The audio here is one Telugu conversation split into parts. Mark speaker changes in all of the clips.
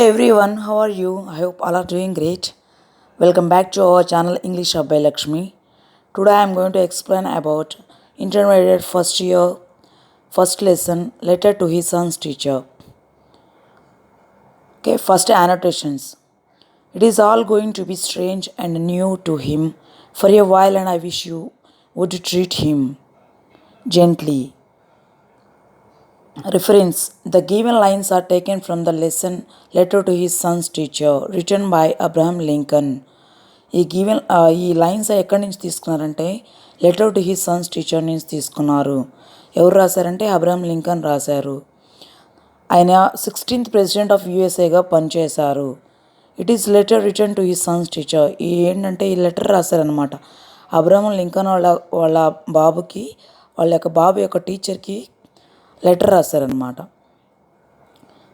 Speaker 1: everyone, how are you? I hope all are doing great. Welcome back to our channel English Hub by Lakshmi. Today I am going to explain about intermediate first year first lesson letter to his son's teacher. Okay, first annotations. It is all going to be strange and new to him for a while, and I wish you would treat him gently. Reference. The given lines are taken from the lesson letter to his son's teacher written by Abraham Lincoln. ఈ లైన్స్ ఎక్కడి నుంచి తీసుకున్నారంటే letter to his son's teacher నుంచి తీసుకున్నారు. ఎవరు రాశారంటే అబ్రహం లింకన్ రాశారు. ఆయన 16th ప్రెసిడెంట్ ఆఫ్ యూఎస్ఏగా పనిచేశారు. It is letter return to his son's teacher. ఏంటంటే ఈ లెటర్ రాశారనమాట అబ్రహం లింకన్ వాళ్ళ బాబుకి, వాళ్ళ యొక్క బాబు యొక్క టీచర్కి లెటర్ రాశారనమాట.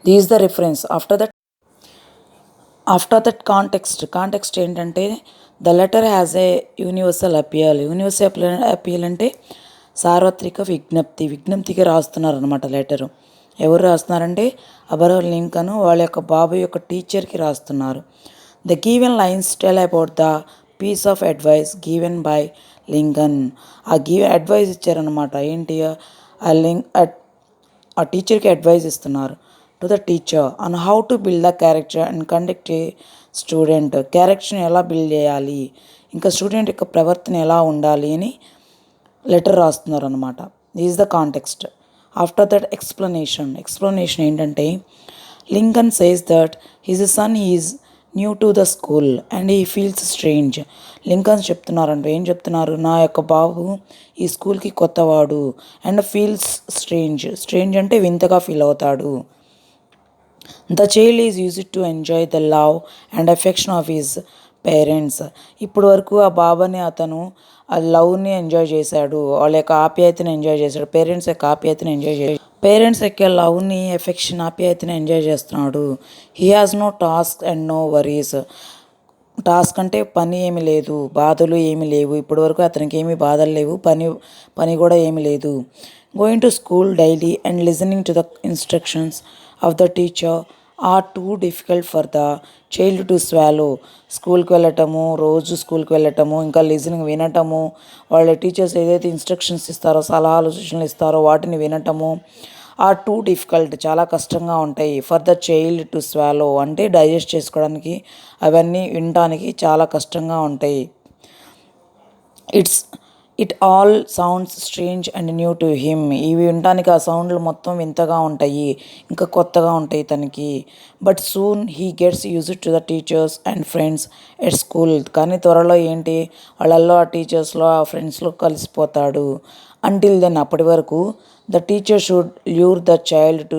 Speaker 1: This the reference. After that context ఏంటంటే the letter has a universal appeal. Universal appeal అంటే సార్వత్రిక విజ్ఞప్తికి రాస్తున్నారనమాట లెటరు. ఎవరు రాస్తున్నారంటే అబ్రహం లింకన్ వాళ్ళ యొక్క బాబు యొక్క టీచర్కి రాస్తున్నారు. The given lines tell about the piece of advice given by Lincoln. Advice ఇచ్చారనమాట. ఏంటి ఆ టీచర్కి అడ్వైస్ ఇస్తున్నారు. To the teacher on how to build the character and conduct a student. క్యారెక్టర్ని ఎలా బిల్డ్ చేయాలి, ఇంకా స్టూడెంట్ యొక్క ప్రవర్తన ఎలా ఉండాలి అని లెటర్ రాస్తున్నారు అనమాట. This the context. After that explanation ఏంటంటే Lincoln says that his son is new to the school and he feels strange. Lincoln's చెప్తున్నారంటే ఏం చెప్తున్నారు, నా యొక్క బాబు ఈ స్కూల్కి కొత్తవాడు అండ్ ఫీల్స్ స్ట్రేంజ్ అంటే వింతగా ఫీల్ అవుతాడు. The child is used to enjoy the love and affection of his parents. ఇప్పటి వరకు ఆ బాబాని అతను ఆ లవ్ని ఎంజాయ్ చేశాడు, వాళ్ళ యొక్క ఆప్యాయతని ఎంజాయ్ చేశాడు, పేరెంట్స్ యొక్క ఆప్యాయతని ఎంజాయ్ చేశాడు, పేరెంట్స్ యొక్క లవ్ని ఎఫెక్షన్ ఆప్యాయతని ఎంజాయ్ చేస్తున్నాడు. He has no task and no worries. Task అంటే పని ఏమి లేదు, బాధలు ఏమి లేవు. ఇప్పటి వరకు అతనికి ఏమీ బాధలు లేవు, పని కూడా ఏమి లేదు. Going to school daily and listening to the instructions of the teacher are too difficult for the child to swallow. స్కూల్కి వెళ్ళటము, రోజు స్కూల్కి వెళ్ళటము, ఇంకా లిజనింగ్ వినటము, వాళ్ళ టీచర్స్ ఏదైతే ఇన్స్ట్రక్షన్స్ ఇస్తారో, సలహాలు సూచనలు ఇస్తారో వాటిని వినటము ఆర్ టూ డిఫికల్ట్ చాలా కష్టంగా ఉంటాయి. For the child to swallow అంటే డైజెస్ట్ చేసుకోవడానికి, అవన్నీ వినటానికి చాలా కష్టంగా ఉంటాయి. It all sounds strange and new to him. ఇవి వినటానికి ఆ సౌండ్లు మొత్తం వింతగా ఉంటాయి, ఇంకా కొత్తగా ఉంటాయి తనకి. But soon he gets used to the teachers and friends at school. కానీ త్వరలో ఏంటి, వాళ్ళల్లో ఆ టీచర్స్లో ఆ ఫ్రెండ్స్లో కలిసిపోతాడు. అంటిల్ దెన్ అప్పటి వరకు the teacher should lure the child to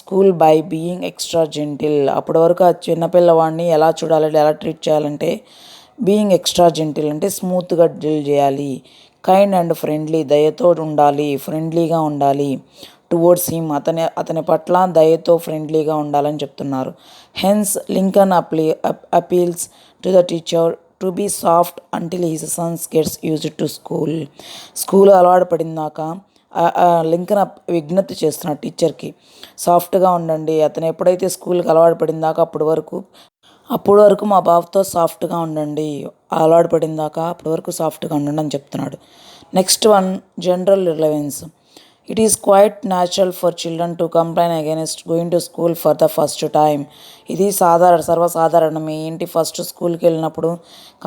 Speaker 1: school by being extra gentle. అప్పటి వరకు ఆ చిన్నపిల్లవాడిని ఎలా చూడాలంటే, ఎలా ట్రీట్ చేయాలంటే బీయింగ్ ఎక్స్ట్రా జెంటిల్ అంటే స్మూత్గా డీల్ చేయాలి. కైండ్ అండ్ ఫ్రెండ్లీ దయతో ఉండాలి, ఫ్రెండ్లీగా ఉండాలి. టువర్డ్స్ హిమ్ అతని పట్ల దయతో ఫ్రెండ్లీగా ఉండాలని చెప్తున్నారు. Hence Lincoln appeals to the teacher to be soft until his sons gets used to school అలవాటు పడిందాక లింకన్ విజ్ఞప్తి చేస్తున్నాడు టీచర్కి, సాఫ్ట్గా ఉండండి. అతను ఎప్పుడైతే స్కూల్కి అలవాటు పడిందాక అప్పటి వరకు మా బాబుతో సాఫ్ట్గా ఉండండి, అలవాటు పడిందాక అప్పటి వరకు సాఫ్ట్గా ఉండండి అని చెప్తున్నాడు. Next one, general relevance. It is quite natural for children to complain against going to school for the first time. ఇది సర్వసాధారణమే. ఏంటి, ఫస్ట్ స్కూల్కి వెళ్ళినప్పుడు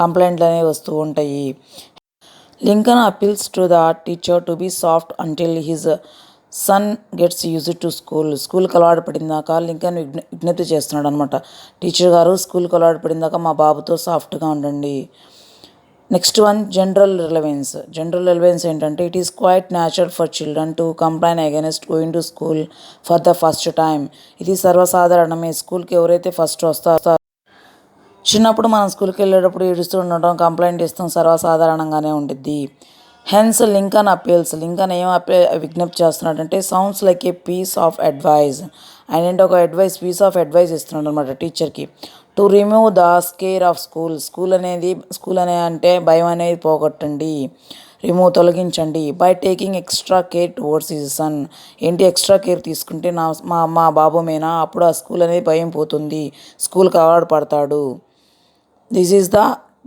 Speaker 1: కంప్లైంట్లు అనేవి వస్తూ ఉంటాయి. Lincoln appeals to the teacher to be soft until his son gets used to స్కూల్కి అలవాటు పడిందాక లింకన్ విజ్ఞప్తి చేస్తున్నాడు అనమాట. టీచర్ గారు, స్కూల్కి అలవాటు పడిందాక మా బాబుతో సాఫ్ట్గా ఉండండి. నెక్స్ట్ వన్, జనరల్ రిలవెన్స్ ఏంటంటే it is quite natural for children to complain against going to school for the first time. ఇది సర్వసాధారణమే. స్కూల్కి ఎవరైతే ఫస్ట్ వస్తారో, చిన్నప్పుడు మనం స్కూల్కి వెళ్ళేటప్పుడు ఏడుస్తూ ఉండటం, కంప్లైంట్ ఇస్తాం, సర్వసాధారణంగానే ఉంటుంది. హెన్స్ లింకన్ ఏం విజ్ఞప్తి చేస్తున్నాడంటే sounds like a piece of advice. ఆయన ఏంటి, ఒక పీస్ ఆఫ్ అడ్వైస్ ఇస్తున్నాడు అనమాట టీచర్కి. To remove the scare of school అంటే భయం అనేది పోగొట్టండి. తొలగించండి. By taking extra care towards his son. ఏంటి ఎక్స్ట్రా కేర్ తీసుకుంటే మా బాబు మీనా అప్పుడు ఆ స్కూల్ అనేది భయం పోతుంది, స్కూల్కి అలవాటు పడతాడు. This is the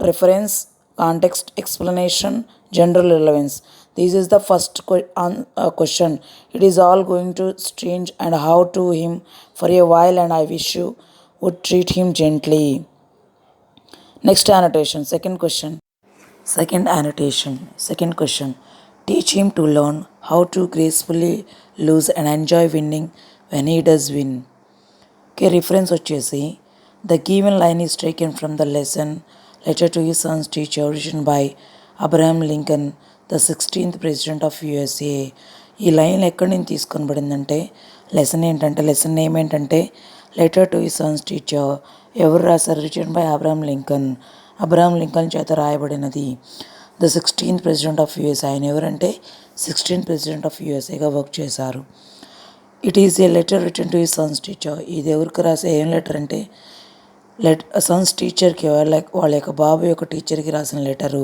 Speaker 1: reference, context, explanation, general relevance. This is the first question. It is all going to strange and how to him for a while, and I wish you would treat him gently. Next annotation. Second question. Teach him to learn how to gracefully lose and enjoy winning when he does win. Okay, reference వచ్చేసి the given line is taken from the lesson Letter to His Son's Teacher written by Abraham Lincoln, the 16th President of USA. ఈ లైన్ ఎక్కడి నుంచి తీసుకొని పడిందంటే లెసన్ నేమ్ ఏంటంటే letter to his son's teacher. ఎవరు రాశారు? రిటన్ బై అబ్రహాం లింకన్ చేత రాయబడినది. The 16th president of USA. ఆయన ఎవరంటే 16th ప్రెసిడెంట్ ఆఫ్ యూఎస్ఏగా వర్క్ చేశారు. It is a letter written to his son's teacher. ఇది ఎవరికి రాసే ఏం లెటర్ అంటే సన్స్ టీచర్కి, వాళ్ళ యొక్క బాబు యొక్క టీచర్కి రాసిన letter.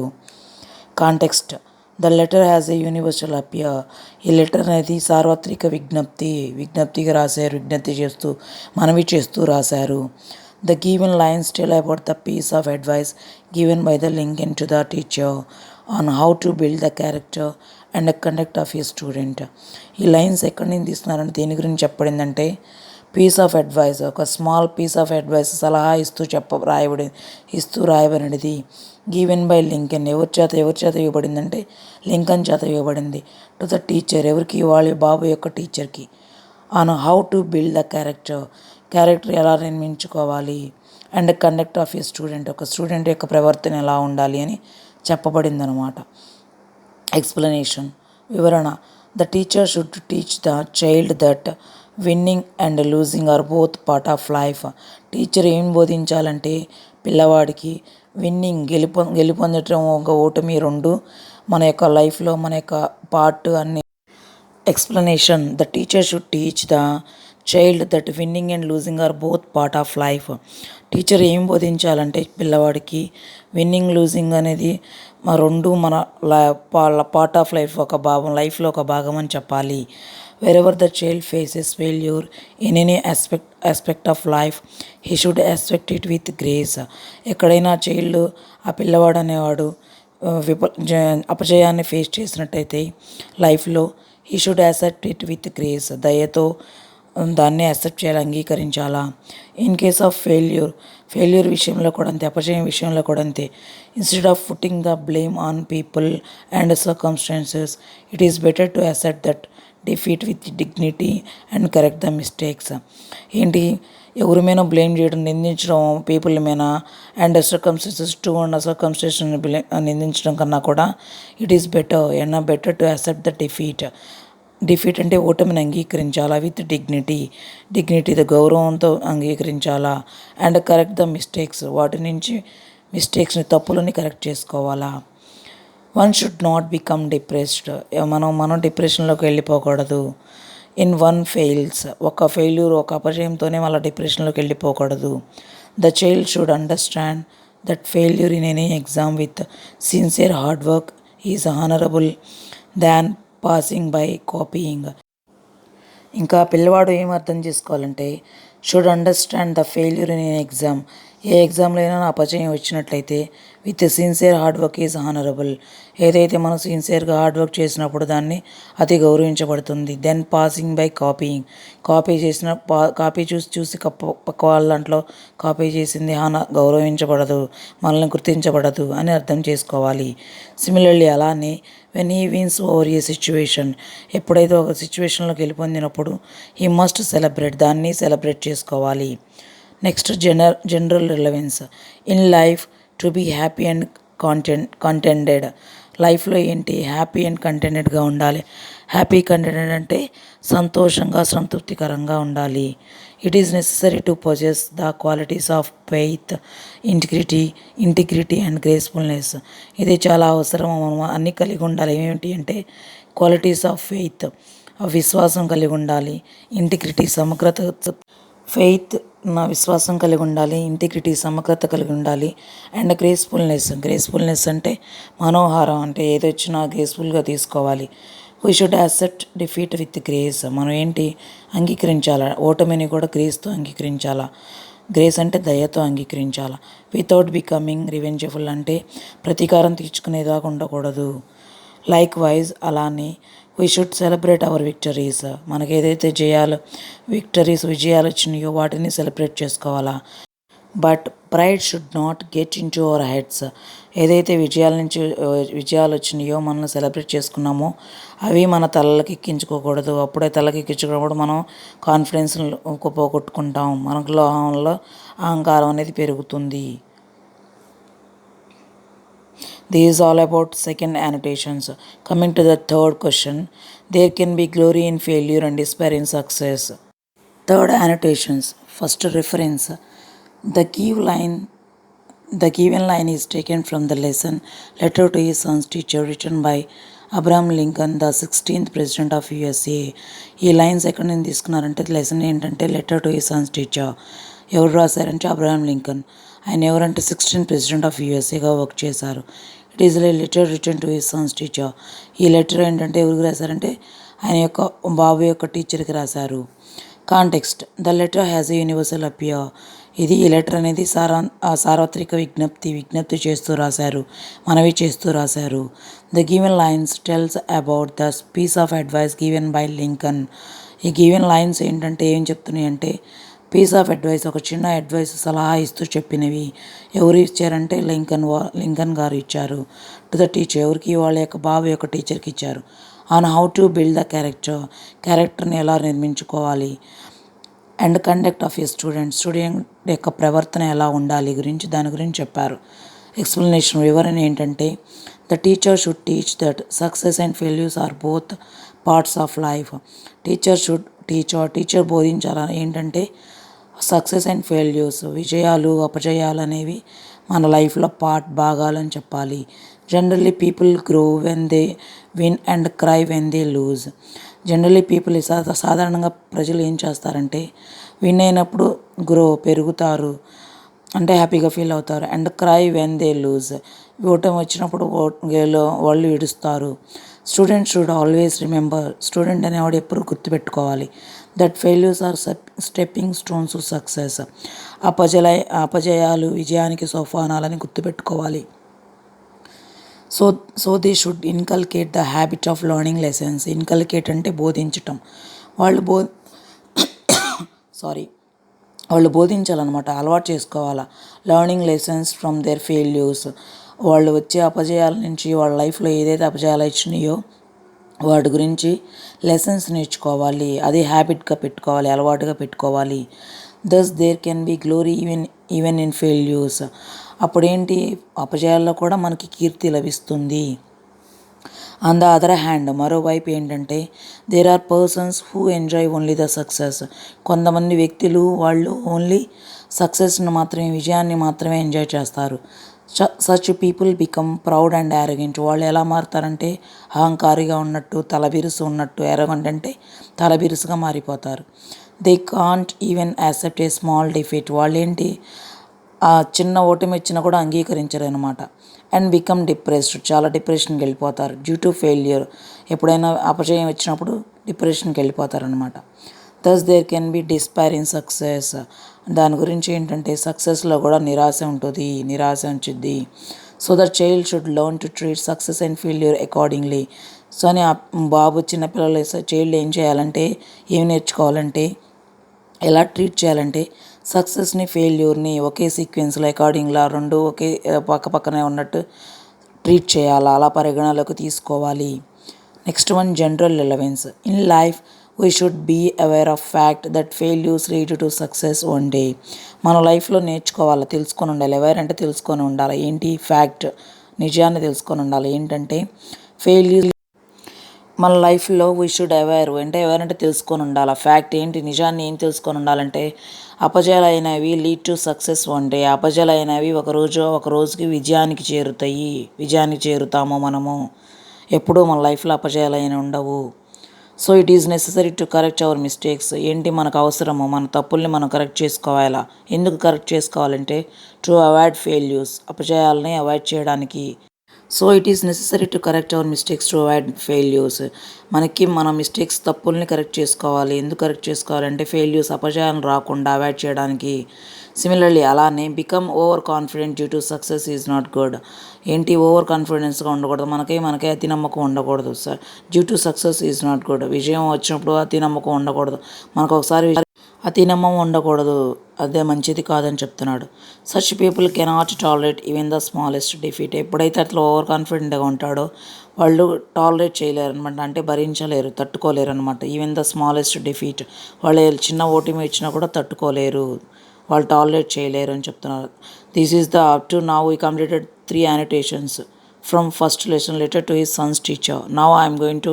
Speaker 1: Context. The letter has a universal appeal. ఈ లెటర్ అనేది సార్వత్రిక విజ్ఞప్తిగా రాశారు, మనవి చేస్తూ రాశారు. The given lines tell about the piece of advice given by the Lincoln to the teacher on how to build the character and conduct of a student. ఈ లైన్స్ ఎక్కడి నుంచి తీస్తున్నారని దేని గురించి చెప్పబడిందంటే పీస్ ఆఫ్ అడ్వైస్, ఒక స్మాల్ పీస్ ఆఫ్ అడ్వైస్, సలహా ఇస్తూ రాయబడినది. Given by Lincoln. ఎవరి చేత ఇవ్వబడిందంటే లింకన్ చేత ఇవ్వబడింది. To the teacher. ఎవరికి? వాళ్ళ బాబు యొక్క టీచర్కి. On how to build the character ఎలా నిర్మించుకోవాలి, and conduct of a student, ఒక స్టూడెంట్ యొక్క ప్రవర్తన ఎలా ఉండాలి అని చెప్పబడింది అనమాట. ఎక్స్ప్లెనేషన్, వివరణ. The teacher should teach the child that winning and losing are both part of life. Teacher ఏం బోధించాలంటే పిల్లవాడికి విన్నింగ్ గెలుపొందటం, ఒక ఓటమి రెండు మన యొక్క లైఫ్లో మన యొక్క పార్ట్ అన్ని. Explanation, the teacher should teach the child that winning and losing are both part of life. Teacher ఏం బోధించాలంటే పిల్లవాడికి విన్నింగ్ లూజింగ్ అనేది రెండు మన పార్ట్ ఆఫ్ లైఫ్లో ఒక భాగం అని చెప్పాలి. Wherever the child faces failure in any aspect of life, he should accept it with grace. ఎక్కడైనా ఆ పిల్లవాడు అనేవాడు అపజయాన్ని ఫేస్ చేసినట్టయితే లైఫ్లో, he should accept it with grace. దయతో దాన్ని యాక్సెప్ట్ చేయాలి, అంగీకరించాలా. ఇన్ కేస్ ఆఫ్ ఫెయిల్యూర్ విషయంలో కూడా అంతే, అపజయం విషయంలో కూడా అంతే. Instead of putting the blame on people and circumstances, it is better to accept that defeat with dignity and correct the mistakes. ఏంటి? ఎవరి మీద బ్లేమ్ చేయడం, నిందించడం, పీపుల్ మీద అండ్ సర్కమ్స్టెన్సెస్ నిందించడం కన్నా కూడా it is better to accept the defeat అంటే ఓటమిని అంగీకరించాలా. విత్ డిగ్నిటీ గౌరవంతో అంగీకరించాలా. అండ్ కరెక్ట్ ద మిస్టేక్స్, వాటి నుంచి మిస్టేక్స్ని, తప్పులని కరెక్ట్ చేసుకోవాలా. One should not become depressed. మనం డిప్రెషన్లోకి వెళ్ళిపోకూడదు. ఇన్ వన్ ఫెయిల్స్, ఒక అపజయంతోనే వాళ్ళ డిప్రెషన్లోకి వెళ్ళిపోకూడదు. The child should understand that failure in any exam with sincere hard work is honourable than passing by copying. ఇంకా పిల్లవాడు ఏం అర్థం చేసుకోవాలంటే should understand the failure in exam. ఏ ఎగ్జామ్లో అయినా అపజయం వచ్చినట్లయితే with sincere hard work is honourable. ఏదైతే మనం సిన్సియర్గా హార్డ్ వర్క్ చేసినప్పుడు దాన్ని అతి గౌరవించబడుతుంది. Then passing by copying. Copy చూసి పక్క వాళ్ళ దాంట్లో కాపీ చేసింది గౌరవించబడదు, మనల్ని గుర్తించబడదు అని అర్థం చేసుకోవాలి. సిమిలర్లీ అలానే when he wins over a situation, ఎప్పుడైతే ఒక సిచ్యువేషన్లోకి గెలుపొందినప్పుడు హీ మస్ట్ దాన్ని సెలబ్రేట్ చేసుకోవాలి. Next general relevance. In life to be happy and contented. లైఫ్లో ఏంటి? హ్యాపీ అండ్ కంటెంటెడ్గా ఉండాలి. కంటెంటెడ్ అంటే సంతోషంగా, సంతృప్తికరంగా ఉండాలి. It is necessary to possess the qualities of faith, integrity and gracefulness. ఇది చాలా అవసరం. మనం అన్నీ కలిగి ఉండాలి. ఏమిటి అంటే క్వాలిటీస్ ఆఫ్ ఫెయిత్, విశ్వాసం కలిగి ఉండాలి. ఇంటిగ్రిటీ, సమగ్రత. ఫెయిత్ విశ్వాసం కలిగి ఉండాలి, ఇంటిగ్రిటీ సమగ్రత కలిగి ఉండాలి. అండ్ గ్రేస్ఫుల్నెస్ అంటే మనోహారం, అంటే ఏదొచ్చినా గ్రేస్ఫుల్గా తీసుకోవాలి. We should accept defeat with grace. మనం ఏంటి అంగీకరించాలా, ఓటమిని కూడా గ్రేస్తో అంగీకరించాలా. గ్రేస్ అంటే దయతో అంగీకరించాలా. వితౌట్ బికమింగ్ రివెంజఫుల్ అంటే ప్రతీకారం తీర్చుకునేదాకా ఉండకూడదు. లైక్ వైజ్ అలానే we should celebrate our victories. మనకి ఏదైతే విజయాలు వచ్చినాయో వాటిని సెలబ్రేట్ చేసుకోవాలా. But pride should not get in to our heads. ఏదైతే విజయాలు వచ్చినాయో మనం సెలబ్రేట్ చేసుకున్నామో అవి మన తలలకి ఎక్కించుకోకూడదు. అప్పుడే తలకి ఎక్కించుకున్నప్పుడు మనం కాన్ఫిడెన్స్ పోగొట్టుకుంటాం, మనలో అహంకారం అనేది పెరుగుతుంది. This is all about second annotations. Coming to the third question, there can be glory in failure and despair in success. Third annotations. First reference. The given line is taken from the lesson Letter to His Son's Teacher, written by Abraham Lincoln, the 16th President of USA. ఈ లైన్స్ ఎక్కడి నుంచి తీసుకున్నారంటే లెసన్ ఏంటంటే letter to his son's teacher. ఎవరు రాశారంటే అబ్రహాం లింకన్. ఆయన ఎవరంటే 16th ప్రెసిడెంట్ ఆఫ్ యూఎస్ఏగా వర్క్ చేశారు. It is a letter return to his son's teacher. ఈ లెటర్ ఏంటంటే ఎవరికి రాశారంటే ఆయన యొక్క బాబు యొక్క టీచర్కి రాశారు. Context. The letter has a universal appeal. ఈ లెటర్ అనేది సార్వత్రిక విజ్ఞప్తి చేస్తూ రాశారు, మనవి చేస్తూ రాశారు. The given lines tells about the piece of advice given by Lincoln. ఈ గివెన్ లైన్స్ ఏంటంటే ఏం చెప్తున్నాయి అంటే పీస్ ఆఫ్ అడ్వైస్, ఒక చిన్న అడ్వైస్, సలహా ఇస్తూ చెప్పినవి. ఎవరు ఇచ్చారంటే లింకన్ గారు ఇచ్చారు. టు ద టీచర్, ఎవరికి, వాళ్ళ యొక్క బాబు యొక్క టీచర్కి ఇచ్చారు. On how to build the క్యారెక్టర్ని ఎలా నిర్మించుకోవాలి. And conduct of a student యొక్క ప్రవర్తన ఎలా ఉండాలి దాని గురించి చెప్పారు. ఎక్స్ప్లెనేషన్, వివరణ ఏంటంటే the teacher should teach that success and failures are both parts of life. Teacher బోధించాలని ఏంటంటే సక్సెస్ అండ్ ఫెయిల్యూర్స్, విజయాలు అపజయాలు అనేవి మన లైఫ్లో భాగాలని చెప్పాలి. Generally people grow when they win and cry when they loose. Generally people సాధారణంగా ప్రజలు ఏం చేస్తారంటే విన్ అయినప్పుడు పెరుగుతారు, అంటే హ్యాపీగా ఫీల్ అవుతారు. And cry when they lose, ఓటమి వచ్చినప్పుడు వాళ్ళు ఏడుస్తారు. Student should always remember, student అనేవాడు ఎప్పుడు గుర్తుపెట్టుకోవాలి that failures are stepping stones to success. అపజయాలు విజయానికి సోపానాలని గుర్తుపెట్టుకోవాలి. So they should inculcate the habit of learning lessons. Inculcate అంటే బోధించటం. వాళ్ళు బోధించాలన్నమాట, అలవాటు చేసుకోవాలా. Learning lessons from their failures. వాళ్ళు వచ్చే అపజయాల నుంచి, వాళ్ళ లైఫ్లో ఏదైతే అపజయాలు వచ్చినాయో వాటి గురించి లెసన్స్ నేర్చుకోవాలి. అది హ్యాబిట్గా పెట్టుకోవాలి, అలవాటుగా పెట్టుకోవాలి. Thus there can be glory even in failures. అప్పుడేంటి, అపజయాల్లో కూడా మనకి కీర్తి లభిస్తుంది. ఆన్ ద అదర్ హ్యాండ్, మరోవైపు ఏంటంటే there are persons who enjoy only the success. కొంతమంది వ్యక్తులు వాళ్ళు ఓన్లీ సక్సెస్ని మాత్రమే, విజయాన్ని మాత్రమే ఎంజాయ్ చేస్తారు. Such people become proud and arrogant. వాళ్ళు ఎలా మారుతారంటే అహంకారిగా ఉన్నట్టు, తలబిరుసు ఉన్నట్టు. యారగెంట్ అంటే తలబిరుసుగా మారిపోతారు. They can't even accept a small defeat. వాళ్ళేంటి, ఆ చిన్న ఓటమి ఇచ్చినా కూడా అంగీకరించరు అనమాట. అండ్ బికమ్ డిప్రెస్డ్, చాలా డిప్రెషన్కి వెళ్ళిపోతారు. డ్యూ టు ఫెయిల్యూర్, ఎప్పుడైనా అపజయం వచ్చినప్పుడు డిప్రెషన్కి వెళ్ళిపోతారనమాట. Thus there can be despair in success. దాని గురించి ఏంటంటే సక్సెస్లో కూడా నిరాశ ఉంచుద్ది. So that child should learn to treat success and failure accordingly. So అని బాబు చిన్నపిల్లలు చైల్డ్ ఏం చేయాలంటే, ఏం నేర్చుకోవాలంటే, ఎలా ట్రీట్ చేయాలంటే సక్సెస్ని ఫెయిల్యూర్ని ఒకే సీక్వెన్స్లో అకార్డింగ్లా రెండు ఒకే పక్కనే ఉన్నట్టు ట్రీట్ చేయాలా, అలా పరిగణలోకి తీసుకోవాలి. Next one, general relevance. In life we should be aware of fact that failures lead to success one day. మన లైఫ్లో నేర్చుకోవాలి, తెలుసుకొని ఉండాలి. అవేర్ అంటే తెలుసుకొని ఉండాలి. ఏంటి, ఫ్యాక్ట్, నిజాన్ని తెలుసుకొని ఉండాలి. ఏంటంటే ఫెయిల్యూర్ మన లైఫ్లో వీ షుడ్ అవేర్ అంటే తెలుసుకొని ఉండాలి. ఫ్యాక్ట్ ఏంటి, నిజాన్ని ఏం తెలుసుకొని ఉండాలంటే అపజయాలు అయినవి lead to success one day. అపజయాలు అయినవి ఒక రోజుకి విజయానికి చేరుతాము మనము. ఎప్పుడూ మన లైఫ్లో అపజయాలు అయిన ఉండవు. So it is necessary to correct hour mistakes. ఏంటి మనకు అవసరము, మన తప్పుల్ని మనం కరెక్ట్ చేసుకోవాలా. ఎందుకు కరెక్ట్ చేసుకోవాలంటే టు అవాయిడ్ ఫెయిల్యూర్స్, అపజయాలని అవాయిడ్ చేయడానికి. So it is necessary to correct hour mistakes to avoid failures. మనకి మన మిస్టేక్స్, తప్పుల్ని కరెక్ట్ చేసుకోవాలి. ఎందుకు కరెక్ట్ చేసుకోవాలంటే ఫెయిల్యూర్స్, అపజయాలు రాకుండా అవాయిడ్ చేయడానికి. సిమిలర్లీ అలానే become over confident due to success is not good. ఏంటి ఓవర్ కాన్ఫిడెన్స్గా ఉండకూడదు, మనకే అతి నమ్మకం ఉండకూడదు. Sir due to success is not good. విజయం వచ్చినప్పుడు అతి నమ్మకం ఉండకూడదు, మనకు ఒకసారి అతి నమ్మకం ఉండకూడదు, అదే మంచిది కాదని చెప్తున్నాడు. Such people cannot tolerate even the smallest defeat. ఎప్పుడైతే అట్లా ఓవర్ కాన్ఫిడెంట్గా ఉంటాడో వాళ్ళు టాలరేట్ చేయలేరు అనమాట, అంటే భరించలేరు, తట్టుకోలేరు అనమాట. ఈవెన్ ద స్మాలెస్ట్ డిఫీట్, వాళ్ళు చిన్న ఓటమి ఇచ్చినా కూడా తట్టుకోలేరు, వాళ్ళు టాలరేట్ చేయలేరు అని చెప్తున్నారు. This is the up to now we completed 3 annotations from first lesson, letter to his son's teacher. Now I am going to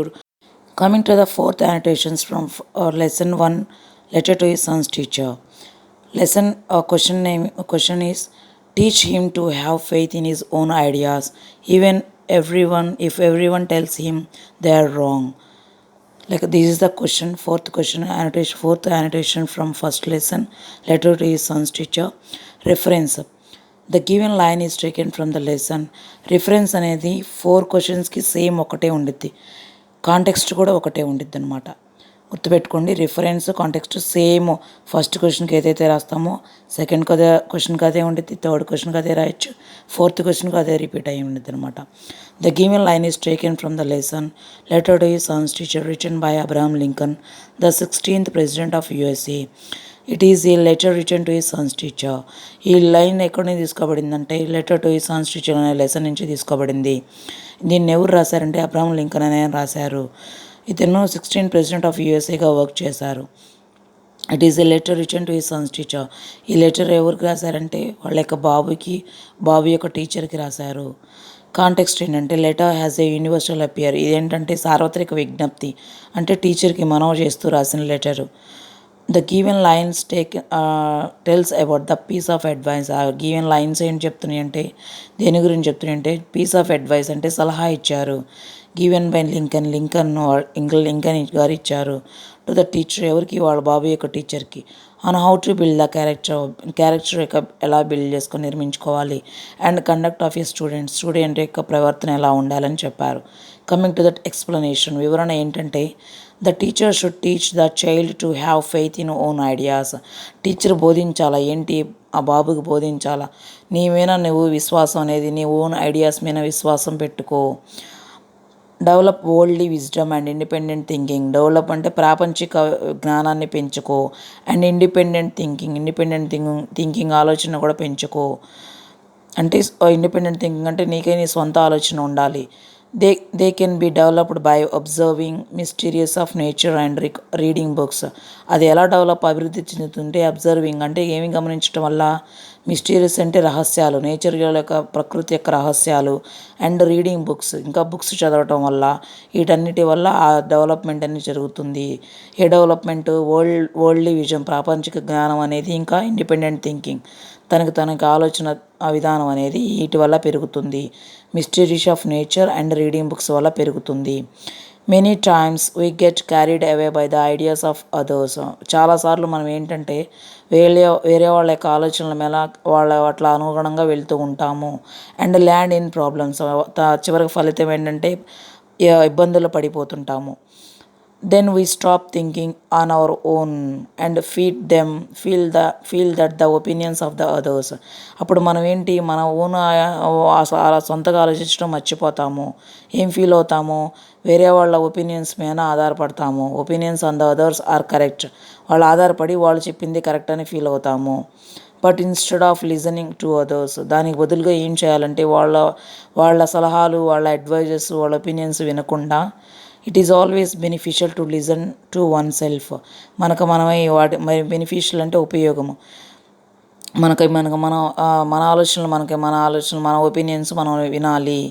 Speaker 1: coming to the 4th annotations from lesson 1, letter to his son's teacher. Lesson question is teach him to have faith in his own ideas, even if everyone tells him they are wrong. Like this is the question, fourth annotation from first lesson, letter to his son's teacher. Reference: the given line is taken from the lesson. Reference అనేది 4 క్వశ్చన్స్కి సేమ్ ఒకటే ఉండిద్ది, కాంటెక్స్ట్ కూడా ఒకటే ఉండిద్ది అనమాట. గుర్తుపెట్టుకోండి, రిఫరెన్స్ కాంటెక్స్ట్ సేమ్. ఫస్ట్ క్వశ్చన్కి ఏదైతే రాస్తామో సెకండ్ క్వశ్చన్కి అదే ఉండిద్ది, థర్డ్ క్వశ్చన్కి అదే రాయొచ్చు, ఫోర్త్ క్వశ్చన్కి అదే రిపీట్ అయ్యి ఉండిద్ది అనమాట. The given line is taken from the lesson letter to his son's teacher written by Abraham Lincoln, the 16th president of USA. It is a letter return to his son's teacher. ఈ లైన్ ఎక్కడి నుంచి తీసుకోబడిందంటే letter to his son's teacher అనే లెసన్ నుంచి తీసుకోబడింది. దీన్ని ఎవరు రాశారంటే అబ్రహం లింకన్ అనే రాశారు. ఇతను 16th ప్రెసిడెంట్ ఆఫ్ USAగా వర్క్ చేశారు. It is a letter return to his son's teacher. ఈ లెటర్ ఎవరికి రాశారంటే వాళ్ళ యొక్క బాబు యొక్క టీచర్కి రాశారు. కాంటెక్స్ట్ ఏంటంటే letter has a universal appeal. ఇదేంటంటే సార్వత్రిక విజ్ఞప్తి, అంటే టీచర్కి మనవి చేస్తూ రాసిన letter. The given lines tells about the piece of advice. ఆ గివెన్ లైన్స్ ఏం చెప్తున్నాయి అంటే దేని గురించి చెప్తున్నాయి అంటే పీస్ ఆఫ్ అడ్వైస్ అంటే సలహా ఇచ్చారు. గివెన్ బై లింకన్ గారు ఇచ్చారు టు ద టీచర్. ఎవరికి? వాళ్ళ బాబు యొక్క టీచర్కి. On how to build the character యొక్క ఎలా బిల్డ్ చేసుకొని నిర్మించుకోవాలి, and conduct of a student యొక్క ప్రవర్తన ఎలా ఉండాలని చెప్పారు. కమింగ్ టు దట్ ఎక్స్ప్లెనేషన్, వివరణ ఏంటంటే the teacher should teach the child to have faith in own ideas. Teacher బోధించాలా ఏంటి? ఆ బాబుకి బోధించాలా, నీ మీద నువ్వు విశ్వాసం అనేది, నీ ఓన్ ఐడియాస్ మీద విశ్వాసం పెట్టుకో. Develop worldly wisdom and independent thinking. Develop అంటే ప్రాపంచిక జ్ఞానాన్ని పెంచుకో, అండ్ ఇండిపెండెంట్ థింకింగ్ ఆలోచన కూడా పెంచుకో. అంటే ఇండిపెండెంట్ థింకింగ్ అంటే నీకే నీ సొంత ఆలోచన ఉండాలి. They can be developed by observing mysterious of nature and reading books. అది ఎలా అభివృద్ధి చెందుతుంటే అబ్జర్వింగ్ అంటే ఏమి గమనించడం వల్ల, మిస్టీరియస్ అంటే రహస్యాలు, నేచర్ యొక్క ప్రకృతి యొక్క రహస్యాలు, అండ్ రీడింగ్ బుక్స్ ఇంకా బుక్స్ చదవటం వల్ల, వీటన్నిటి వల్ల ఆ డెవలప్మెంట్ అనేది జరుగుతుంది. ఏ డెవలప్మెంట్? వరల్డ్లీ విజన్, ప్రాపంచిక జ్ఞానం అనేది, ఇంకా ఇండిపెండెంట్ థింకింగ్, తనకి ఆలోచన ఆ విధానం అనేది వీటి వల్ల పెరుగుతుంది. Mysteries of nature and reading books వల్ల పెరుగుతుంది. Many times we get carried away by the ideas of others. చాలాసార్లు మనం ఏంటంటే వేరే వాళ్ళ యొక్క ఆలోచనల మీద అట్లా అనుగుణంగా వెళ్తూ ఉంటాము. అండ్ ల్యాండ్ ఇన్ ప్రాబ్లమ్స్, చివరికి ఫలితం ఏంటంటే ఇబ్బందులు పడిపోతుంటాము. Then we stop thinking on our own and feel that the opinions of the others. అప్పుడు మనం ఏంటి, మన ఓన్ అలా సొంతగా ఆలోచించడం మర్చిపోతాము. ఏం ఫీల్ అవుతాము? వేరే వాళ్ళ ఒపీనియన్స్ మీద ఆధారపడతాము. Opinions on the others are correct, వాళ్ళు ఆధారపడి వాళ్ళు చెప్పింది కరెక్ట్ అని ఫీల్ అవుతాము. But instead of listening to others, దానికి బదులుగా ఏం చేయాలంటే వాళ్ళ సలహాలు, వాళ్ళ అడ్వైజెస్, వాళ్ళ ఒపీనియన్స్ వినకుండా it is always beneficial to listen to one self. మనమై మరి బెనిఫిషియల్ అంటే ఉపయోగము. మన ఆలోచనలు, మన ఒపీనియన్స్ మనం వినాలి.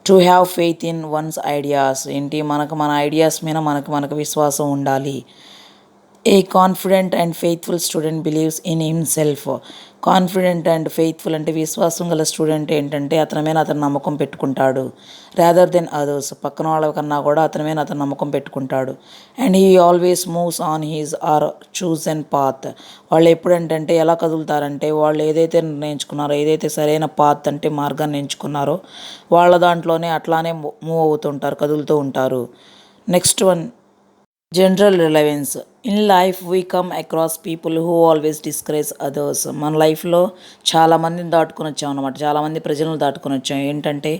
Speaker 1: To have faith in one's ideas ఏంటి, మన ఐడియాస్ మీద మనకు విశ్వాసం ఉండాలి. A confident and faithful student believes in himself. Confident and faithful అంటే విశ్వాసం గల స్టూడెంట్ ఏంటంటే అతని మీద అతను నమ్మకం పెట్టుకుంటాడు. రాదర్ దెన్ అదర్స్, పక్కన వాళ్ళ కన్నా కూడా అతని మీద అతను నమ్మకం పెట్టుకుంటాడు. And he always moves on his or chosen path. వాళ్ళు ఎప్పుడంటే ఎలా కదులుతారంటే వాళ్ళు ఏదైతే నిర్ణయించుకున్నారో, ఏదైతే సరైన పాత్ అంటే మార్గాన్ని ఎంచుకున్నారో వాళ్ళ దాంట్లోనే అట్లానే మూవ్ అవుతుంటారు, కదులుతూ ఉంటారు. Next one, general relevance. In life we come across people who always discourage others. మన లైఫ్లో చాలామందిని దాటుకొని వచ్చాం అనమాట, చాలామంది ప్రజలను దాటుకొని వచ్చాం. ఏంటంటే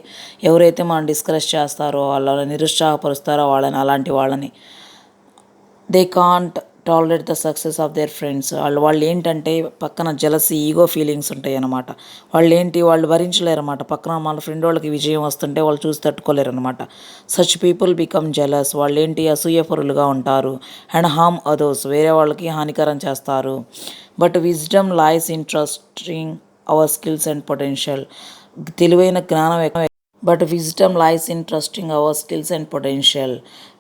Speaker 1: ఎవరైతే మనం డిస్కరేజ్ చేస్తారో, వాళ్ళని నిరుత్సాహపరుస్తారో వాళ్ళని, అలాంటి వాళ్ళని. They can't tolerate the success of their friends. వాళ్ళు ఏంటంటే పక్కన జలసీ, ఈగో ఫీలింగ్స్ ఉంటాయి అన్నమాట. వాళ్ళు భరించలేరు అనమాట. పక్కన మన ఫ్రెండ్ వాళ్ళకి విజయం వస్తుంటే వాళ్ళు చూసి తట్టుకోలేరు అనమాట. Such people become jealous. వాళ్ళు అసూయపరులుగా ఉంటారు. అండ్ హార్మ్ అదర్స్, వేరే వాళ్ళకి హానికరం చేస్తారు. But wisdom lies in trusting our skills and potential. తెలివైన జ్ఞానం but wisdom lies in trusting our skills and potential.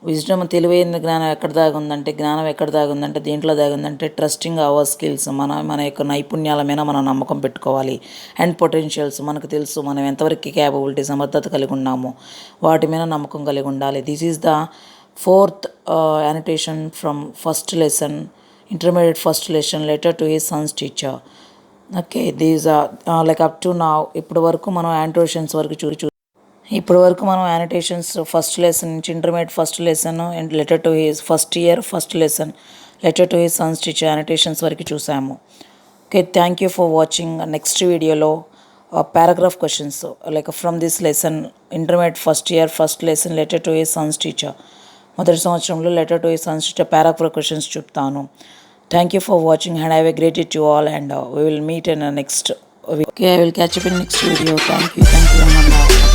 Speaker 1: Wisdom, తెలివైన జ్ఞానం ఎక్కడ దాగుందంటే దేంట్లో దాగుందంటే ట్రస్టింగ్ అవర్ స్కిల్స్, మన యొక్క నైపుణ్యాల మీద మనం నమ్మకం పెట్టుకోవాలి. అండ్ పొటెన్షియల్స్, మనకు తెలుసు మనం ఎంతవరకు క్యాపబిలిటీ, సమర్థత కలిగి ఉన్నామో వాటి మీద నమ్మకం కలిగి ఉండాలి. This is the fourth annotation from first lesson, intermediate first lesson, letter to his son's teacher. Okay, these are like up to now. ఇప్పటి వరకు మనం annotations వరకు ఇప్పటి వరకు మనం యానిటేషన్స్ ఫస్ట్ లెసన్ నుంచి intermediate first lesson and letter to his first year first lesson, letter to his son's teacher annotations వరకు చూసాము. Okay, thank you for watching. Next వీడియోలో paragraph questions like from this lesson, intermediate first year first lesson, letter to his son's teacher, మొదటి సంవత్సరంలో letter to his son's teacher paragraph questions చెప్తాను. Thank you for watching and have a great day to all and we will meet in the next. Okay, I will catch up in next video. Thank you.